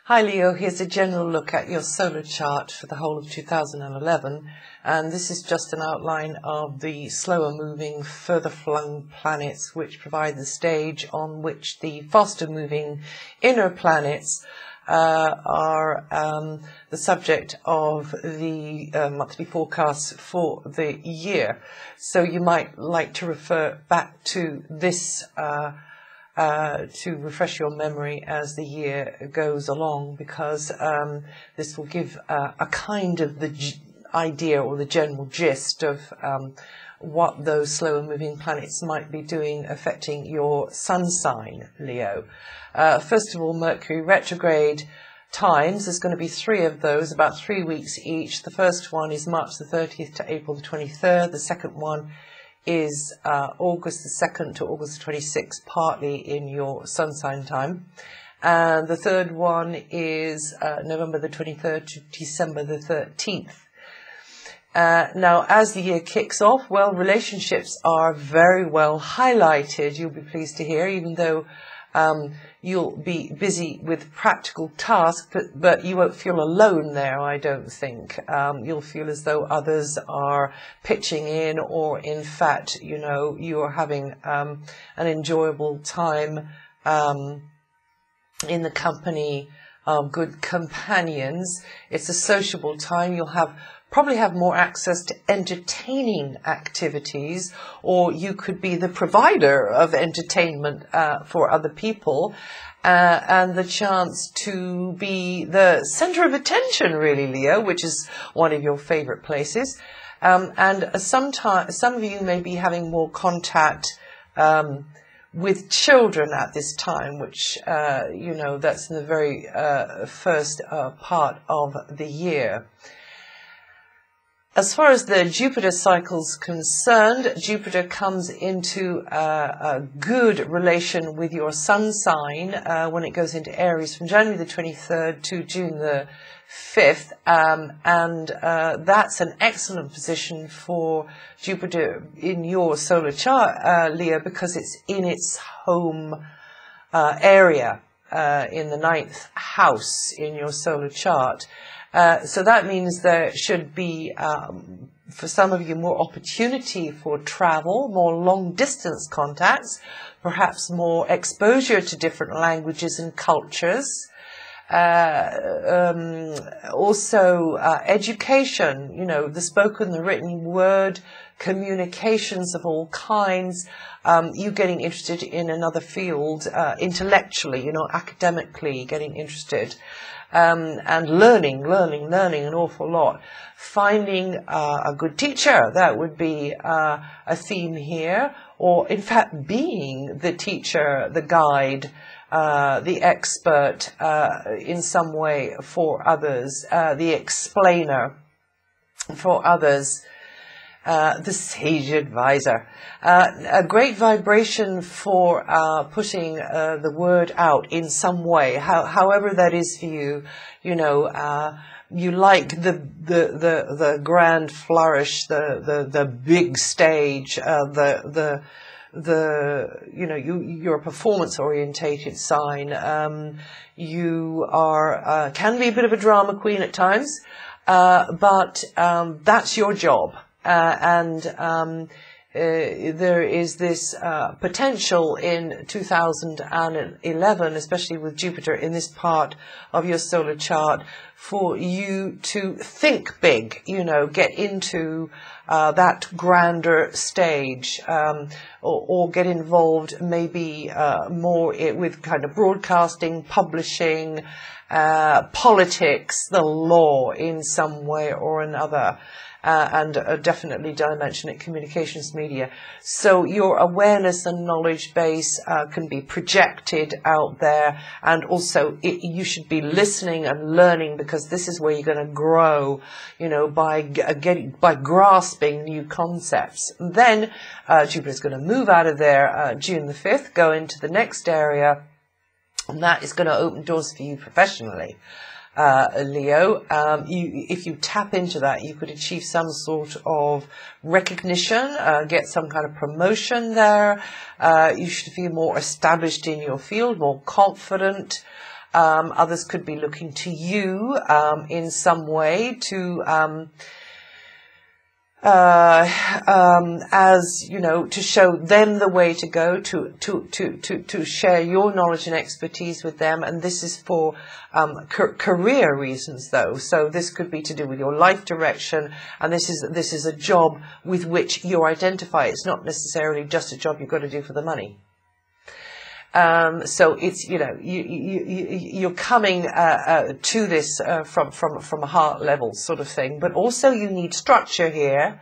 Hi Leo, here's a general look at your solar chart for the whole of 2011, and this is just an outline of the slower moving, further flung planets which provide the stage on which the faster moving inner planets are the subject of the monthly forecasts for the year. So you might like to refer back to this to refresh your memory as the year goes along, because this will give a kind of the idea or the general gist of what those slower moving planets might be doing affecting your sun sign, Leo. First of all, Mercury retrograde times. There's going to be 3 of those, about 3 weeks each. The first one is March the 30th to April the 23rd. The second one is August the 2nd to August the 26th, partly in your sun sign time. And the third one is November the 23rd to December the 13th. Now, as the year kicks off, well, relationships are very well highlighted, you'll be pleased to hear, even though you'll be busy with practical tasks, but you won't feel alone there, I don't think. You'll feel as though others are pitching in, or in fact, you know, you're having an enjoyable time in the company of good companions. It's a sociable time. You'll probably have more access to entertaining activities, or you could be the provider of entertainment for other people, and the chance to be the center of attention, really, Leo, which is one of your favorite places. And some of you may be having more contact with children at this time, which, you know, that's in the very first part of the year. As far as the Jupiter cycle's concerned, Jupiter comes into a good relation with your sun sign when it goes into Aries from January the 23rd to June the 5th, and that's an excellent position for Jupiter in your solar chart, Leo, because it's in its home area in the 9th house in your solar chart. So that means there should be, for some of you, more opportunity for travel, more long-distance contacts, perhaps more exposure to different languages and cultures. Also, education, you know, the spoken, the written word, communications of all kinds, you getting interested in another field, intellectually, you know, academically getting interested. And learning an awful lot. Finding a good teacher, that would be a theme here, or in fact being the teacher, the guide, the expert in some way for others, the explainer for others, the sage advisor. A great vibration for putting the word out in some way, however that is for you. You know, you like the grand flourish, the big stage, you know, you're a performance orientated sign. You are can be a bit of a drama queen at times, but that's your job. There is this potential in 2011, especially with Jupiter in this part of your solar chart, for you to think big, you know, get into that grander stage, or get involved maybe more with kind of broadcasting, publishing, politics, the law in some way or another. And definitely dimensionate communications media. So your awareness and knowledge base can be projected out there, and also you should be listening and learning, because this is where you're going to grow, you know, by grasping new concepts. And then Jupiter's going to move out of there June the 5th, go into the next area, and that is going to open doors for you professionally. Leo, if you tap into that, you could achieve some sort of recognition, get some kind of promotion there. You should feel more established in your field, more confident. Others could be looking to you in some way to as you know, to show them the way to go, to share your knowledge and expertise with them. And this is for career reasons, though. So this could be to do with your life direction, and this is a job with which you identify. It's not necessarily just a job you've got to do for the money. So it's, you know, you're coming to this from a heart level sort of thing, but also you need structure here.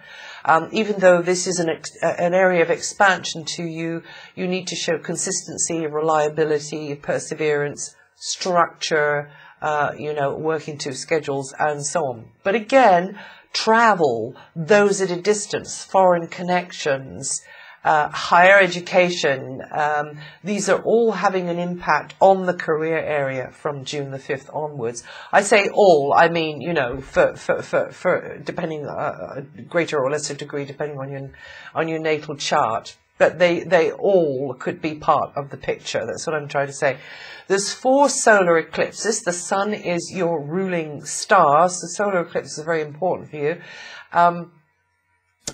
Even though this is an area of expansion to you, you need to show consistency, reliability, perseverance, structure, you know, working to schedules and so on. But again, travel, those at a distance, foreign connections, higher education, these are all having an impact on the career area from June the 5th onwards. I say all, I mean, you know, for depending, greater or lesser degree, depending on your natal chart. But they all could be part of the picture. That's what I'm trying to say. There's 4 solar eclipses. The sun is your ruling star, so solar eclipses are very important for you.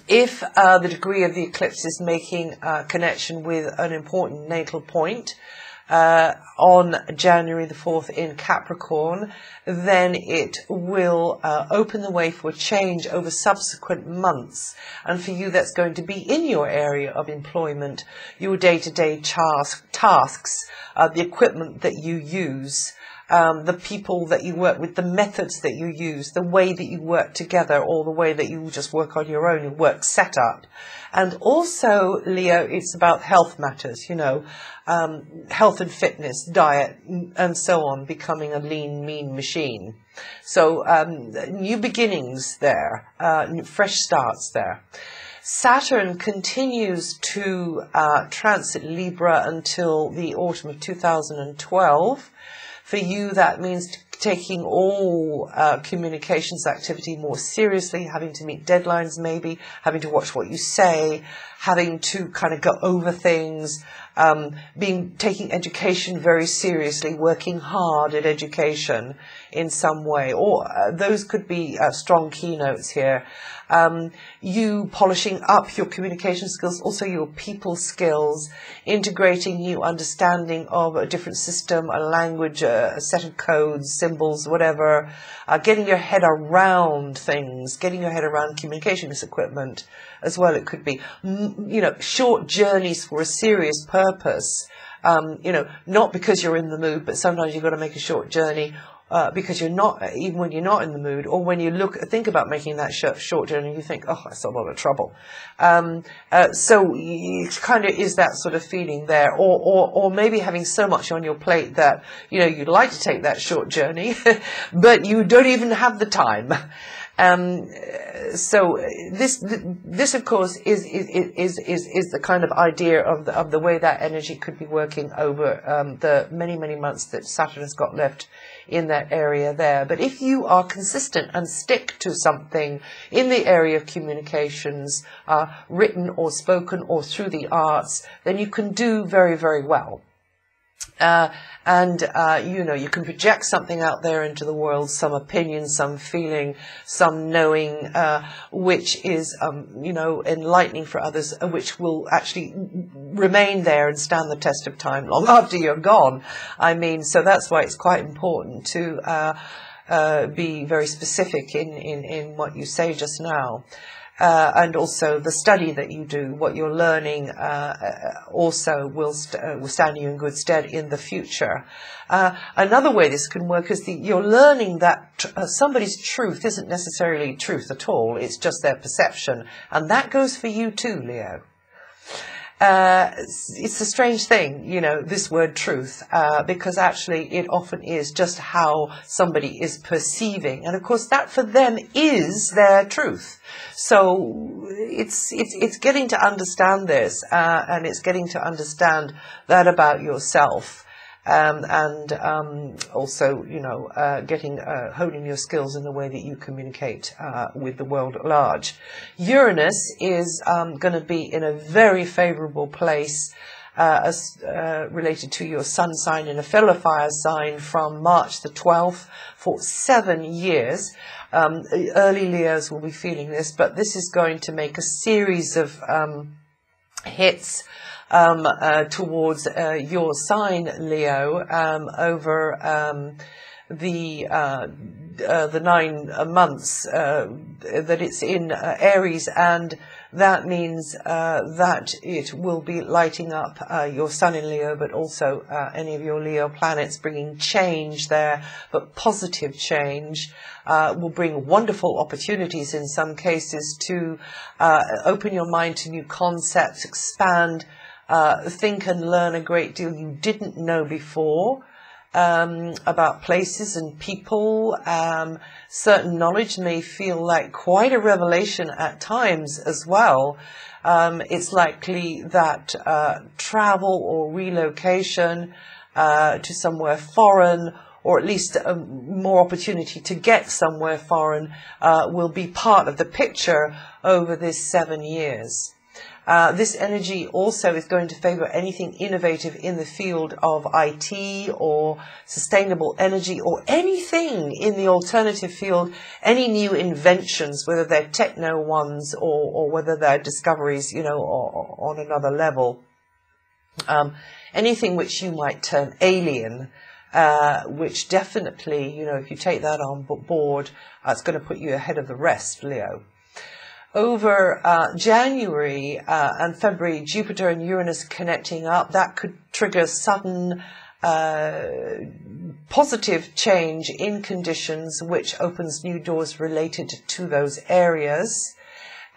If the degree of the eclipse is making a connection with an important natal point on January the 4th in Capricorn, then it will open the way for change over subsequent months. And for you, that's going to be in your area of employment, your day-to-day tasks, the equipment that you use, the people that you work with, the methods that you use, the way that you work together, or the way that you just work on your own, your work setup. And also, Leo, it's about health matters, you know, health and fitness, diet, and so on, becoming a lean, mean machine. So new beginnings there, fresh starts there. Saturn continues to transit Libra until the autumn of 2012. For you, that means taking all communications activity more seriously, having to meet deadlines maybe, having to watch what you say, having to kind of go over things, taking education very seriously, working hard at education in some way. Or those could be strong keynotes here. You polishing up your communication skills, also your people skills, integrating new understanding of a different system, a language, a set of codes, symbols, whatever, getting your head around things, getting your head around communications equipment as well. It could be, you know, short journeys for a serious purpose, you know, not because you're in the mood, but sometimes you've got to make a short journey because you're not, even when you're not in the mood, or when you think about making that short journey, you think, oh, that's a lot of trouble. So it kind of is that sort of feeling there, or maybe having so much on your plate that, you know, you'd like to take that short journey, but you don't even have the time. So this of course is the kind of idea of the way that energy could be working over the many months that Saturn has got left in that area there. But if you are consistent and stick to something in the area of communications, written or spoken or through the arts, then you can do very well. You know, you can project something out there into the world, some opinion, some feeling, some knowing, which is, you know, enlightening for others, which will actually remain there and stand the test of time long after you're gone. I mean, so that's why it's quite important to be very specific in what you say just now. And also the study that you do, what you're learning, also will stand you in good stead in the future. Another way this can work is you're learning that somebody's truth isn't necessarily truth at all. It's just their perception. And that goes for you too, Leo. It's a strange thing, you know, this word truth, because actually it often is just how somebody is perceiving. And of course that for them is their truth. So it's getting to understand this, and it's getting to understand that about yourself. Also, you know, honing your skills in the way that you communicate with the world at large. Uranus is going to be in a very favorable place related to your sun sign in a fellow fire sign from March the 12th for 7 years. Early Leos will be feeling this, but this is going to make a series of hits towards your sign, Leo, over the 9 months that it's in Aries, and that means that it will be lighting up your sun in Leo, but also any of your Leo planets, bringing change there, but positive change. Will bring wonderful opportunities in some cases to open your mind to new concepts, expand, think and learn a great deal you didn't know before. About places and people. Certain knowledge may feel like quite a revelation at times as well. It's likely that travel or relocation to somewhere foreign, or at least more opportunity to get somewhere foreign, will be part of the picture over this 7 years. This energy also is going to favor anything innovative in the field of IT or sustainable energy, or anything in the alternative field, any new inventions, whether they're techno ones or whether they're discoveries, you know, or on another level. Anything which you might term alien, which definitely, you know, if you take that on board, it's going to put you ahead of the rest, Leo. Over January and February, Jupiter and Uranus connecting up, that could trigger sudden positive change in conditions, which opens new doors related to those areas.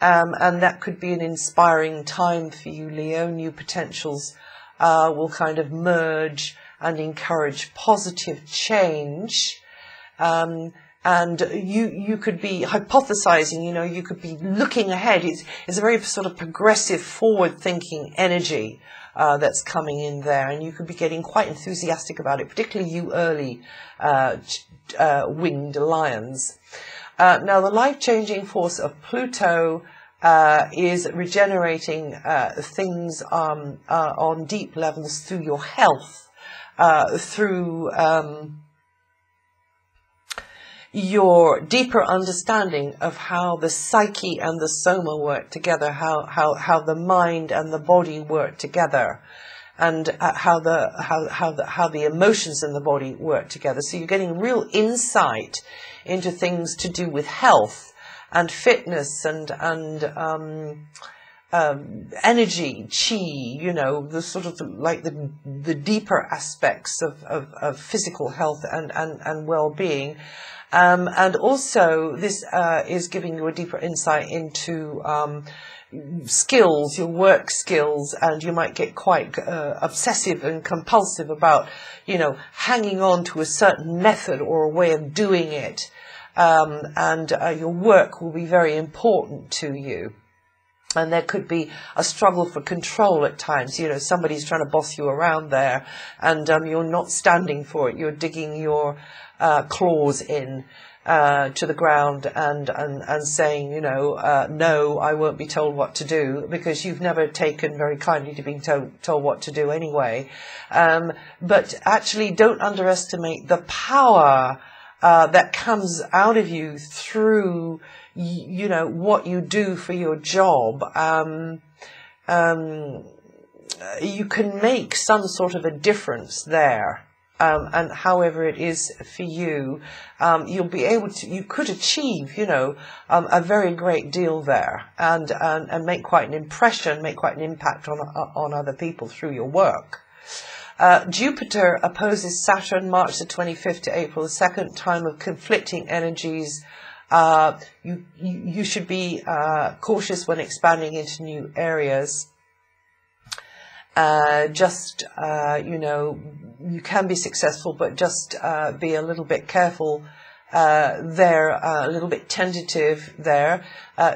And that could be an inspiring time for you, Leo. New potentials will kind of merge and encourage positive change. And you could be hypothesizing, you know, you could be looking ahead. It's a very sort of progressive, forward-thinking energy that's coming in there, and you could be getting quite enthusiastic about it, particularly you early winged lions. Now, the life-changing force of Pluto is regenerating things on deep levels through your health, through your deeper understanding of how the psyche and the soma work together, how the mind and the body work together, and how the emotions in the body work together. So you're getting real insight into things to do with health and fitness and energy, chi, you know, the sort of like the deeper aspects of physical health and well-being. And also this is giving you a deeper insight into skills, your work skills, and you might get quite obsessive and compulsive about, you know, hanging on to a certain method or a way of doing it. And your work will be very important to you. And there could be a struggle for control at times. You know, somebody's trying to boss you around there, and you're not standing for it. You're digging your claws in to the ground and saying, you know, no, I won't be told what to do, because you've never taken very kindly to being told what to do anyway. But actually, don't underestimate the power that comes out of you through, you know, what you do for your job. You can make some sort of a difference there. And however it is for you, you'll be able to, you could achieve, you know, a very great deal there, and make quite an impression, make quite an impact on other people through your work. Jupiter opposes Saturn March the 25th to April the 2nd, time of conflicting energies. You should be cautious when expanding into new areas. You know, you can be successful, but just be a little bit careful they're a little bit tentative there.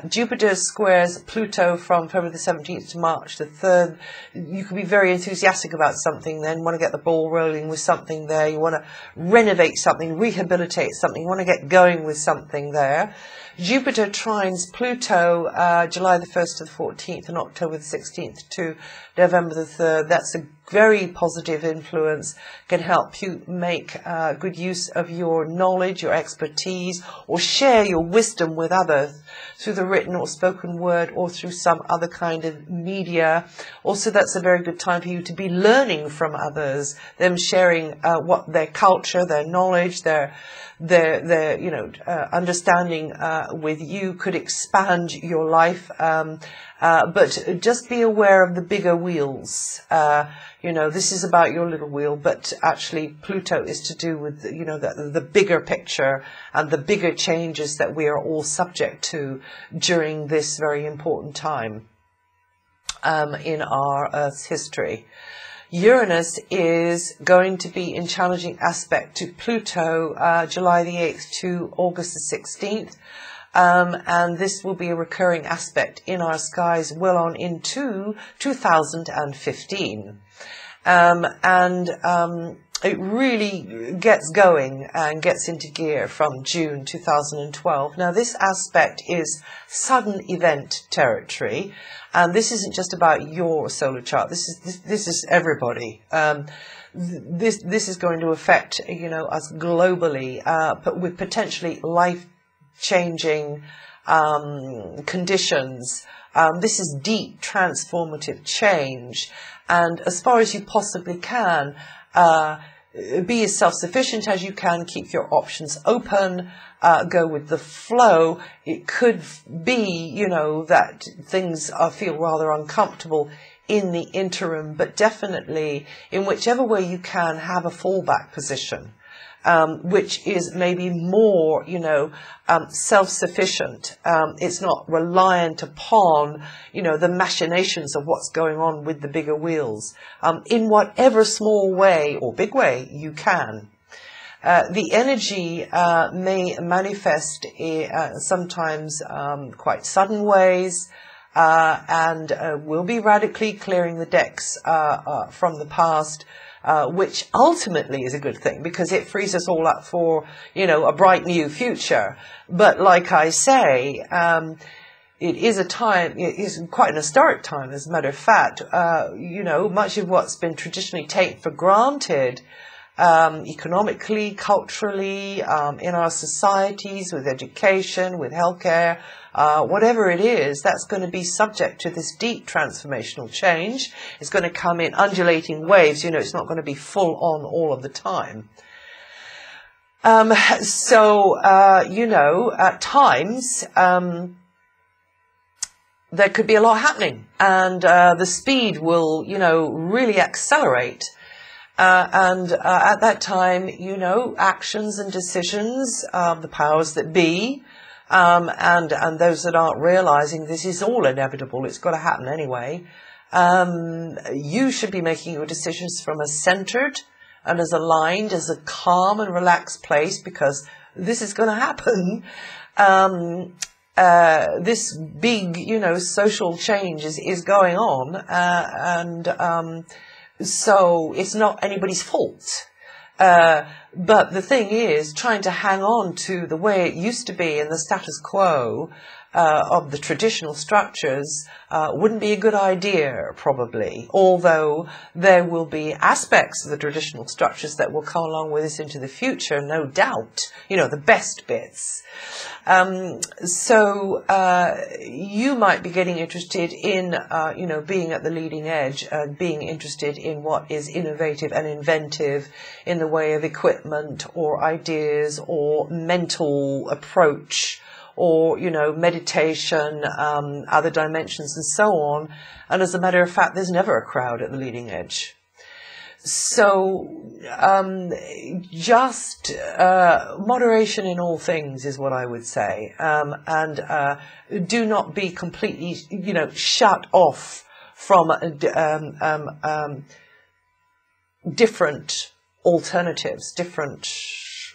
Jupiter squares Pluto from February the 17th to March the 3rd. You can be very enthusiastic about something then, want to get the ball rolling with something there. You want to renovate something, rehabilitate something. You want to get going with something there. Jupiter trines Pluto July the 1st to the 14th and October the 16th to November the 3rd. That's a very positive influence, can help you make good use of your knowledge, your expertise, or share your wisdom with others through the written or spoken word or through some other kind of media. Also, that's a very good time for you to be learning from others, them sharing what their culture, their knowledge, their understanding with you could expand your life. But just be aware of the bigger wheels. This is about your little wheel, but actually Pluto is to do with, the bigger picture and the bigger changes that we are all subject to during this very important time in our Earth's history. Uranus is going to be in challenging aspect to Pluto July the 8th to August the 16th. And this will be a recurring aspect in our skies well on into 2015. It really gets going and gets into gear from June 2012. Now, this aspect is sudden event territory, and this isn't just about your solar chart. This is everybody. This is going to affect us globally, but with potentially life-changing conditions. This is deep transformative change, and as far as you possibly can, be as self-sufficient as you can, keep your options open, go with the flow. It could be, that things feel rather uncomfortable in the interim, but definitely in whichever way you can, have a fallback position. Which is maybe more, self-sufficient. It's not reliant upon, the machinations of what's going on with the bigger wheels, in whatever small way or big way you can. The energy may manifest sometimes quite sudden ways, and will be radically clearing the decks from the past. Which ultimately is a good thing because it frees us all up for, a bright new future. But like I say, it is a time, it is quite an historic time, as a matter of fact. Much of what's been traditionally taken for granted, economically, culturally, in our societies, with education, with healthcare, whatever it is, that's going to be subject to this deep transformational change. It's going to come in undulating waves. It's not going to be full on all of the time. At times, there could be a lot happening, and the speed will, really accelerate. At that time, actions and decisions of the powers that be, and those that aren't realizing this is all inevitable, it's got to happen anyway. You should be making your decisions from a centered and as aligned, as a calm and relaxed place, because this is going to happen. This big, social change is going on, so it's not anybody's fault. But the thing is, trying to hang on to the way it used to be in the status quo of the traditional structures wouldn't be a good idea, probably. Although there will be aspects of the traditional structures that will come along with us into the future, no doubt. The best bits. You might be getting interested in, being at the leading edge, being interested in what is innovative and inventive in the way of equipment or ideas or mental approach or, meditation, other dimensions and so on. And as a matter of fact, there's never a crowd at the leading edge. So, just moderation in all things is what I would say. And do not be completely, shut off from different alternatives, different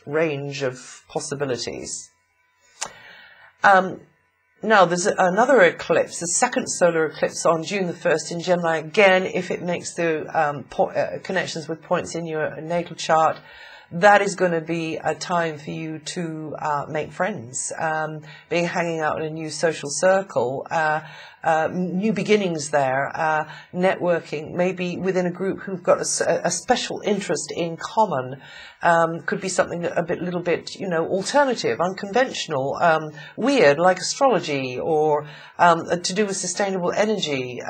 range of possibilities. Now, there's another eclipse, the second solar eclipse on June the 1st in Gemini. Again, if it makes the connections with points in your natal chart, that is going to be a time for you to make friends, hanging out in a new social circle, new beginnings there, networking, maybe within a group who've got a special interest in common. Could be something little bit, you know, alternative, unconventional, weird, like astrology, or to do with sustainable energy.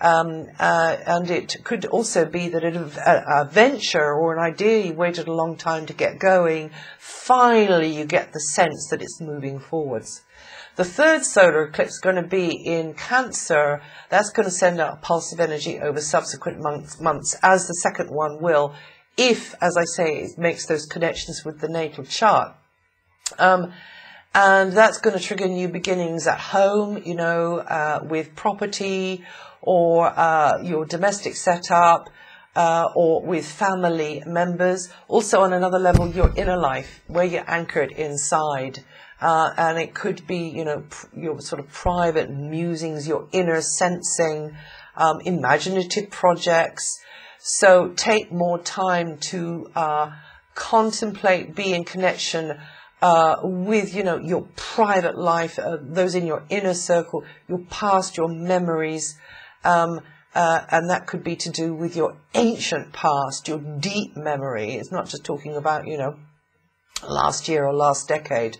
And it could also be that a venture or an idea you waited a long time to get going, finally you get the sense that it's moving forwards. The third solar eclipse is going to be in Cancer. That's going to send out a pulse of energy over subsequent months, as the second one will, if, as I say, it makes those connections with the natal chart. And that's going to trigger new beginnings at home, you know, with property, or your domestic setup, or with family members. Also, on another level, your inner life, where you're anchored inside. And it could be, you know, your sort of private musings, your inner sensing, imaginative projects. So take more time to contemplate, be in connection with, you know, your private life, those in your inner circle, your past, your memories. And that could be to do with your ancient past, your deep memory. It's not just talking about, you know, last year or last decade.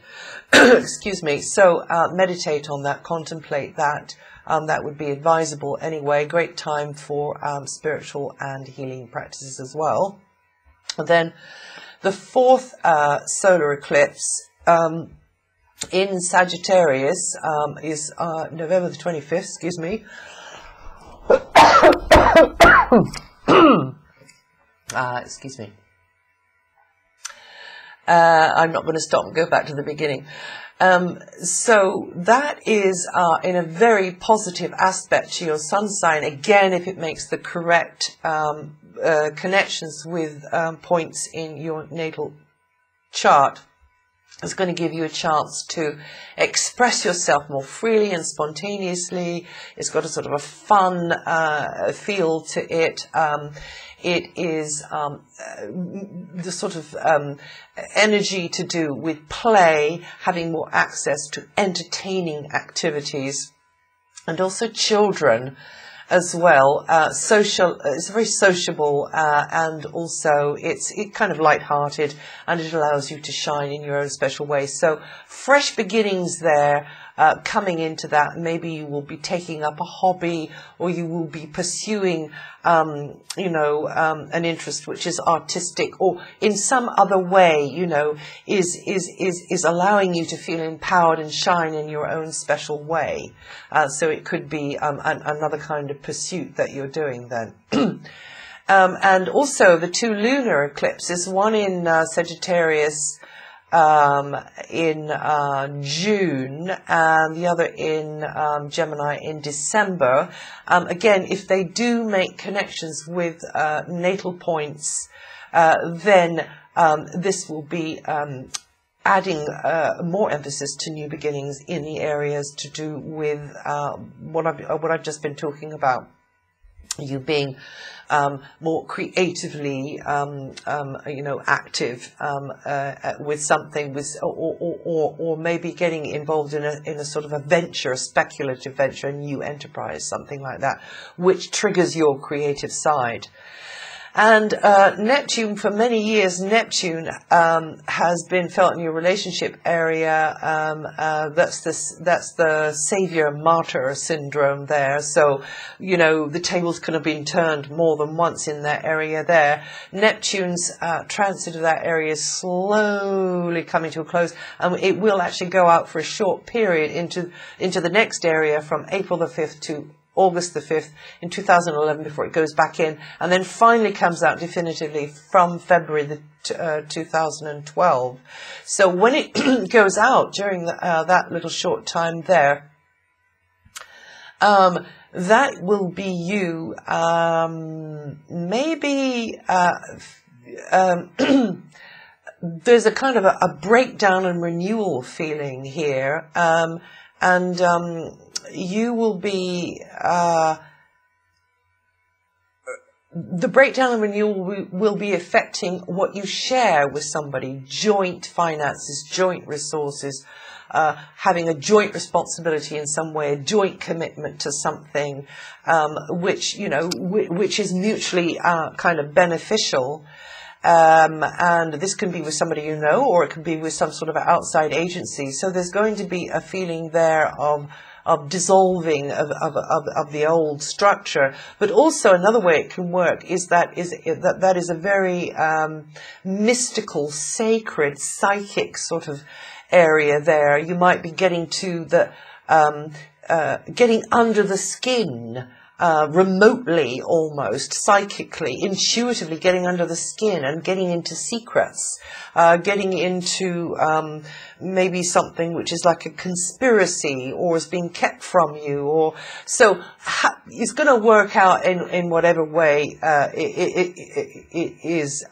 Excuse me. So meditate on that, contemplate that. That would be advisable anyway. Great time for spiritual and healing practices as well. And then the fourth solar eclipse in Sagittarius is November the 25th, excuse me. Excuse me. I'm not going to stop and go back to the beginning. So that is in a very positive aspect to your sun sign. Again, if it makes the correct connections with points in your natal chart, it's going to give you a chance to express yourself more freely and spontaneously. It's got a sort of a fun feel to it. It is the sort of energy to do with play, having more access to entertaining activities, and also children as well. It's very sociable, and also it's kind of light-hearted, and it allows you to shine in your own special way. So fresh beginnings there. Coming into that, maybe you will be taking up a hobby, or you will be pursuing, you know, an interest which is artistic, or in some other way, you know, is allowing you to feel empowered and shine in your own special way. So it could be another kind of pursuit that you're doing then. And also the two lunar eclipses, one in Sagittarius in June, and the other in Gemini in December. Again, if they do make connections with natal points, then this will be adding more emphasis to new beginnings in the areas to do with what I've just been talking about. You being more creatively, you know, active with something, or maybe getting involved in a sort of a venture, a speculative venture, a new enterprise, something like that, which triggers your creative side. And Neptune, for many years, Neptune has been felt in your relationship area. That's the savior martyr syndrome there. So, you know, the tables could have been turned more than once in that area there. Neptune's transit of that area is slowly coming to a close, and it will actually go out for a short period into the next area from April the 5th to August the 5th in 2011 before it goes back in, and then finally comes out definitively from February the 2012. So when it goes out during that little short time there, that will be you maybe there's a kind of a breakdown and renewal feeling here, and you will be the breakdown and renewal will be affecting what you share with somebody: joint finances, joint resources, having a joint responsibility in some way, a joint commitment to something, which is mutually kind of beneficial. And this can be with somebody you know, or it can be with some sort of outside agency. So there's going to be a feeling there of dissolving of the old structure. But also another way it can work is that is a very mystical, sacred, psychic sort of area there. You might be getting to the getting under the skin, remotely, almost psychically, intuitively getting under the skin and getting into secrets, getting into maybe something which is like a conspiracy or is being kept from you, or so it's going to work out in whatever way it is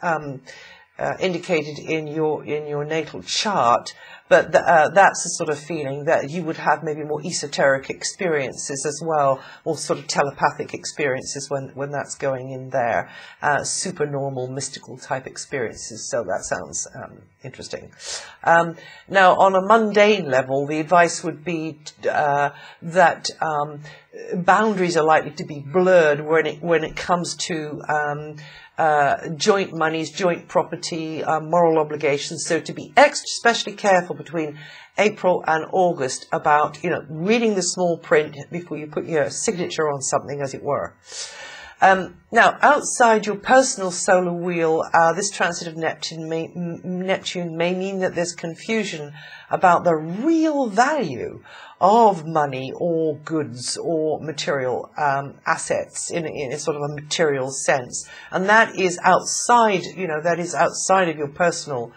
indicated in your natal chart. But that's the sort of feeling that you would have maybe more esoteric experiences as well, or sort of telepathic experiences when that's going in there, supernormal, mystical type experiences. So that sounds interesting. Now, on a mundane level, the advice would be that boundaries are likely to be blurred when it comes to joint monies, joint property, moral obligations. So to be especially careful between April and August about, reading the small print before you put your signature on something, as it were. Now, outside your personal solar wheel, this transit of Neptune may mean that there's confusion about the real value of money or goods or material assets in a sort of a material sense, and that is outside, outside of your personal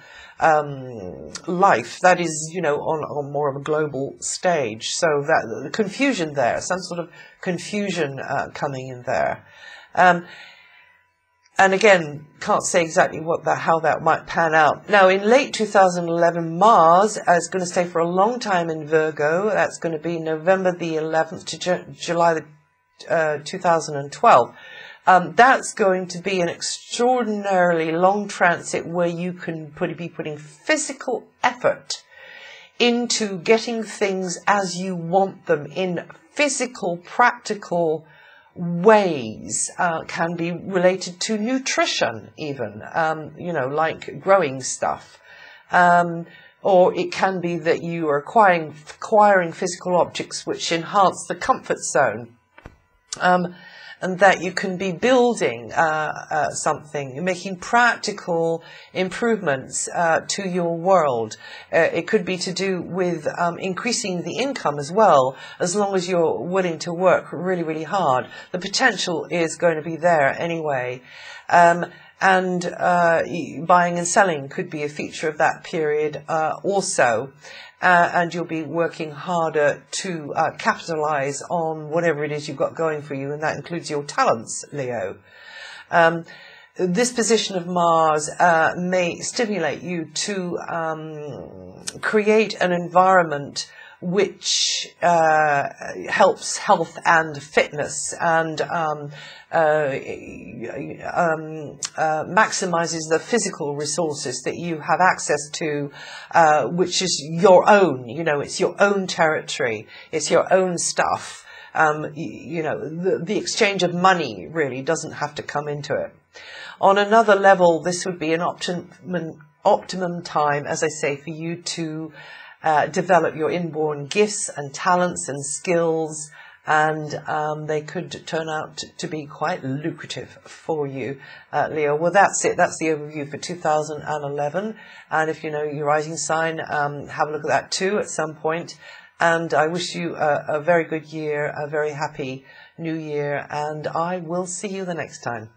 life. That is, on more of a global stage. So that the confusion there, some sort of confusion coming in there. And again, can't say exactly how that might pan out. Now, in late 2011, Mars is going to stay for a long time in Virgo. That's going to be November the 11th to July 2012. That's going to be an extraordinarily long transit where you can be putting physical effort into getting things as you want them in physical, practical ways. Can be related to nutrition even, like growing stuff. Or it can be that you are acquiring physical objects which enhance the comfort zone. And that you can be building something, making practical improvements to your world. It could be to do with increasing the income as well, as long as you're willing to work really, really hard. The potential is going to be there anyway. And buying and selling could be a feature of that period also. And you'll be working harder to capitalize on whatever it is you've got going for you, and that includes your talents, Leo. This position of Mars may stimulate you to create an environment which helps health and fitness and maximizes the physical resources that you have access to, which is your own. It's your own territory. It's your own stuff. The exchange of money really doesn't have to come into it. On another level, this would be an optimum time, as I say, for you to develop your inborn gifts and talents and skills, and they could turn out to be quite lucrative for you, Leo. Well, that's it. That's the overview for 2011. And if you know your rising sign, have a look at that too at some point. And I wish you a very good year, a very happy new year, and I will see you the next time.